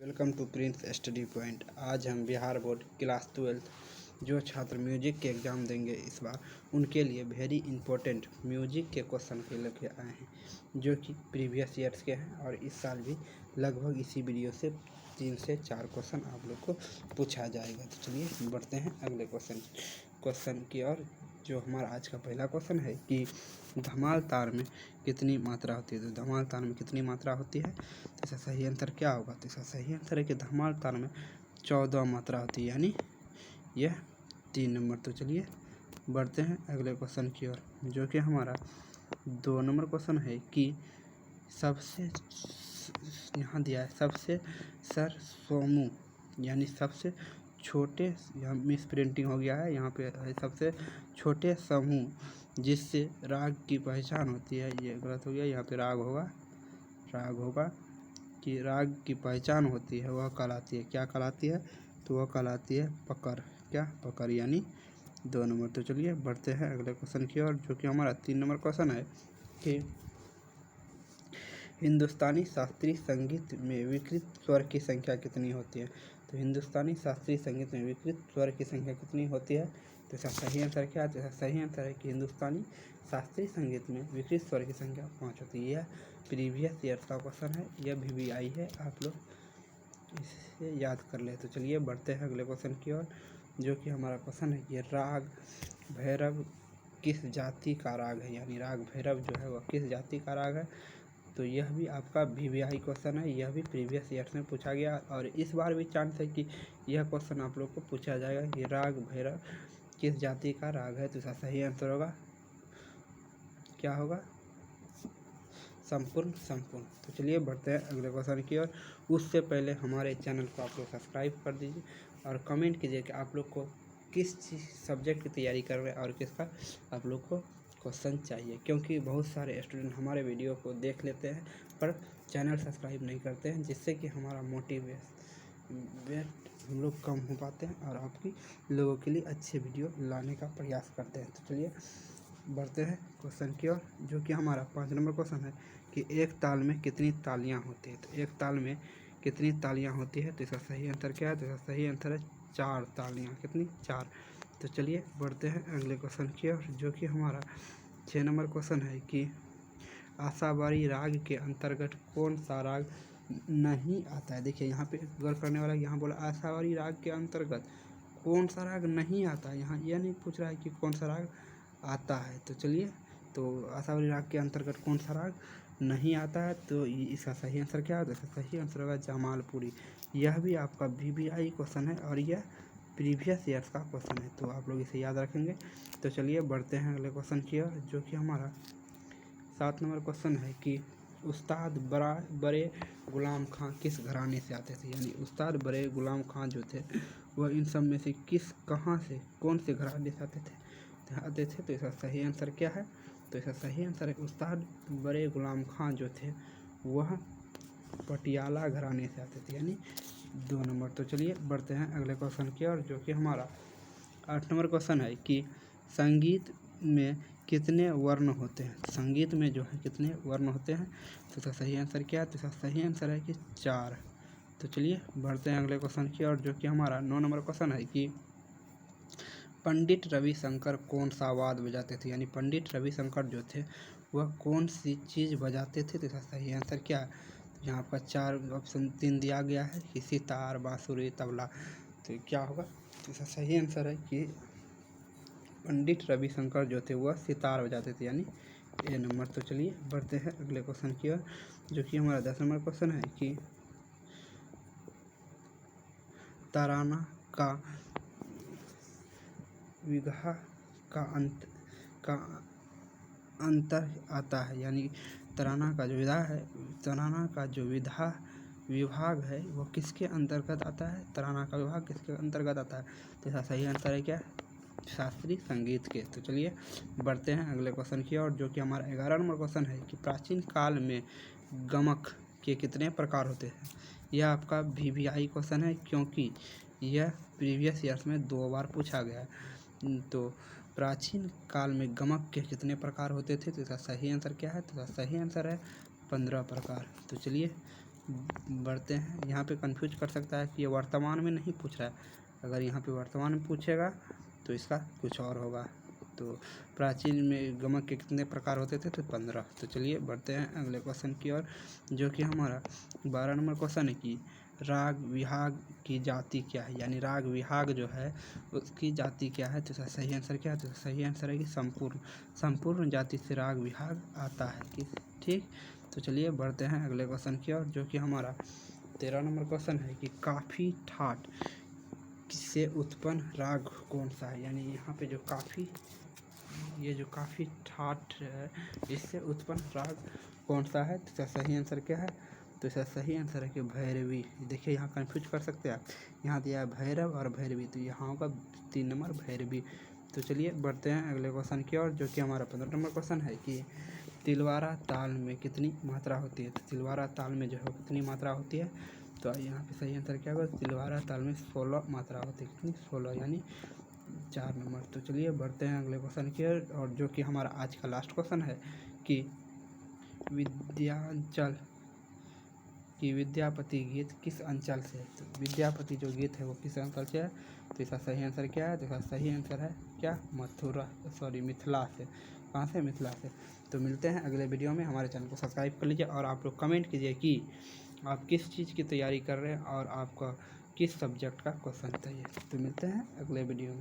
Welcome to Prince Study Point. आज हम Bihar board class 12 जो छात्र म्यूजिक के एग्ज़ाम देंगे इस बार उनके लिए वेरी इंपॉर्टेंट म्यूजिक के क्वेश्चन के लेके आए हैं जो कि प्रीवियस ईयर्स के हैं और इस साल भी लगभग इसी वीडियो से 3 से 4 क्वेश्चन आप लोग को पूछा जाएगा। तो चलिए बढ़ते हैं अगले क्वेश्चन की ओर। जो हमारा आज का पहला क्वेश्चन है कि धमाल तार में कितनी मात्रा होती है। तो धमाल तार में कितनी मात्रा होती है, तो इसका सही आंसर क्या होगा। तो इसका सही आंसर है कि धमाल तार में 14 मात्रा होती है, यानी यह 3 नंबर। तो चलिए बढ़ते हैं अगले क्वेश्चन की ओर, जो कि हमारा 2 नंबर क्वेश्चन है कि सबसे यहाँ दिया है सबसे सोमू यानी सबसे छोटे, यहाँ मिस प्रिंटिंग हो गया है, यहाँ पे सबसे छोटे समूह जिससे राग की पहचान होती है, ये गलत हो गया, यहाँ पे राग होगा कि राग की पहचान होती है वह कहलाती है, क्या कहलाती है, तो वह कहलाती है पकड़, क्या पकड़, यानी 2 नंबर। तो चलिए बढ़ते हैं अगले क्वेश्चन की ओर, जो कि हमारा 3 नंबर क्वेश्चन है कि हिंदुस्तानी शास्त्रीय संगीत में विकृत स्वर की संख्या कितनी होती है। तो हिंदुस्तानी शास्त्रीय संगीत में विकृत स्वर की संख्या कितनी होती है, तो इसका सही आंसर क्या है। तो इसका सही आंसर है कि हिंदुस्तानी शास्त्रीय संगीत में विकृत स्वर की संख्या 5 होती है। यह प्रीवियस ईयर का क्वेश्चन है, यह VVI है, आप लोग इसे याद कर ले। तो चलिए बढ़ते हैं अगले क्वेश्चन की ओर, जो कि हमारा क्वेश्चन है कि राग भैरव किस जाति का राग है, यानी राग भैरव जो है वह किस जाति का राग है। तो यह भी आपका VVI क्वेश्चन है, यह भी प्रीवियस ईयर में पूछा गया और इस बार भी चांस है कि यह क्वेश्चन आप लोग को पूछा जाएगा कि राग भैरव किस जाति का राग है। तो इसका सही आंसर होगा, क्या होगा, संपूर्ण। तो चलिए बढ़ते हैं अगले क्वेश्चन की ओर। उससे पहले हमारे चैनल को आप लोग सब्सक्राइब कर दीजिए और कमेंट कीजिए कि आप लोग को किस सब्जेक्ट की तैयारी कर रहे हैं और किसका आप लोग को क्वेश्चन चाहिए, क्योंकि बहुत सारे स्टूडेंट हमारे वीडियो को देख लेते हैं पर चैनल सब्सक्राइब नहीं करते हैं, जिससे कि हमारा मोटिवेट हम लोग कम हो पाते हैं और आपकी लोगों के लिए अच्छे वीडियो लाने का प्रयास करते हैं। तो चलिए बढ़ते हैं क्वेश्चन की ओर, जो कि हमारा 5 नंबर क्वेश्चन है कि एक ताल में कितनी तालियां होती है। तो एक ताल में कितनी तालियां होती है, तो इसका सही आंसर क्या है। तो इसका सही आंसर है 4 तालियां, कितनी, 4। तो चलिए बढ़ते हैं अगले क्वेश्चन की ओर, जो कि हमारा 6 नंबर क्वेश्चन है कि आशावारी राग के अंतर्गत कौन सा राग नहीं आता है। देखिए यहाँ पे गौर करने वाला, यहाँ बोला आशावारी राग के अंतर्गत कौन सा राग नहीं आता है, यहाँ यह नहीं पूछ रहा है कि कौन सा राग आता है। तो चलिए, तो आशावारी राग के अंतर्गत कौन सा राग नहीं आता है, तो इसका सही आंसर क्या है। इसका सही आंसर होगा जमालपुरी। यह भी आपका VVI क्वेश्चन है और यह प्रीवियस ईयर्स का क्वेश्चन है, तो आप लोग इसे याद रखेंगे। तो चलिए बढ़ते हैं अगले क्वेश्चन की ओर, जो कि हमारा 7 नंबर क्वेश्चन है कि उस्ताद बड़े गुलाम खां किस घराने से आते थे। यानी उस्ताद बड़े गुलाम खां जो थे वह इन सब में से कहाँ से, कौन से घराने से आते थे। तो इसका सही आंसर क्या है। तो इसका सही आंसर है उस्ताद बड़े गुलाम खां जो थे वह पटियाला घराने से आते थे, यानी 2 नंबर। तो चलिए बढ़ते हैं अगले क्वेश्चन की ओर, जो कि हमारा 8 नंबर क्वेश्चन है कि संगीत में कितने वर्ण होते हैं। संगीत में जो है कितने वर्ण होते हैं, तो इसका सही आंसर क्या है। तो इसका सही आंसर है कि 4। तो चलिए बढ़ते हैं अगले क्वेश्चन की ओर, जो कि हमारा 9 नंबर क्वेश्चन है कि पंडित रविशंकर कौन सा वाद्य बजाते थे। यानी पंडित रविशंकर जो थे वह कौन सी चीज़ बजाते थे, तो इसका सही आंसर क्या है। तो यहाँ पर 4 ऑप्शन 3 दिया गया है कि सितार, बांसुरी, तबला। तो क्या होगा, तो इसका सही आंसर है कि पंडित रविशंकर जो थे वह सितार बजाते थे, यानी A नंबर। तो चलिए बढ़ते हैं अगले क्वेश्चन की ओर, जो कि हमारा 10 नंबर क्वेश्चन है कि तराना का विधा का अंतर आता है। यानी तराना का जो विधा है, तराना का जो विभाग है वह किसके अंतर्गत आता है। तराना का विभाग किसके अंतर्गत आता है, तो इसका सही आंसर है क्या, शास्त्रीय संगीत के। तो चलिए बढ़ते हैं अगले क्वेश्चन की ओर, जो कि हमारा 11 नंबर क्वेश्चन है कि प्राचीन काल में गमक के कितने प्रकार होते हैं। यह आपका VVI क्वेश्चन है, क्योंकि यह प्रीवियस ईयर्स में 2 बार पूछा गया है। तो प्राचीन काल में गमक के कितने प्रकार होते थे, तो इसका सही आंसर क्या है। तो इसका सही आंसर है 15 प्रकार। तो चलिए बढ़ते हैं। यहाँ पे कंफ्यूज कर सकता है कि ये वर्तमान में नहीं पूछ रहा है। अगर यहाँ पे वर्तमान में पूछेगा तो इसका कुछ और होगा। तो प्राचीन में गमक के कितने प्रकार होते थे? तो 15। तो चलिए बढ़ते हैं अगले क्वेश्चन की ओर, जो कि हमारा 12 नंबर क्वेश्चन है कि राग विहाग की जाति क्या है? यानी राग विहाग जो है उसकी जाति क्या है? तो इसका सही आंसर क्या है? तो सही आंसर है कि संपूर्ण जाति से राग विहाग आता है कि ठीक। तो चलिए बढ़ते हैं अगले क्वेश्चन की ओर, जो कि हमारा 13 नंबर क्वेश्चन है कि काफ़ी ठाठ से उत्पन्न राग कौन सा है? यानी यहाँ पे जो काफ़ी ठाठ है इससे उत्पन्न राग कौन सा है? तो इसका सही आंसर क्या है? तो इसका सही आंसर है कि भैरवी। देखिए यहाँ कंफ्यूज कर सकते हैं आप, यहाँ दिया है भैरव और भैरवी, तो यहाँ होगा 3 नंबर भैरवी। तो चलिए बढ़ते हैं अगले क्वेश्चन की ओर, जो कि हमारा 15 नंबर क्वेश्चन है कि तिलवारा ताल में कितनी मात्रा होती है? तो तिलवारा ताल में जो है कितनी मात्रा होती है? तो यहाँ पे सही आंसर क्या होगा? तिलवारा ताल में 16 मात्रा होती है। कितनी? 16, यानी 4 नंबर। तो चलिए बढ़ते हैं अगले क्वेश्चन की ओर, और जो कि हमारा आज का लास्ट क्वेश्चन है कि विद्यापति गीत किस अंचल से है? तो विद्यापति जो गीत है वो किस अंचल से है? तो इसका सही आंसर क्या है? तो इसका सही आंसर है क्या? मिथिला से। कहाँ से? मिथिला से। तो मिलते हैं अगले वीडियो में। हमारे चैनल को सब्सक्राइब कर लीजिए और आप लोग कमेंट कीजिए कि आप किस चीज़ की तैयारी कर रहे हैं और आपका किस सब्जेक्ट का क्वेश्चन चाहिए। तो मिलते हैं अगले वीडियो में।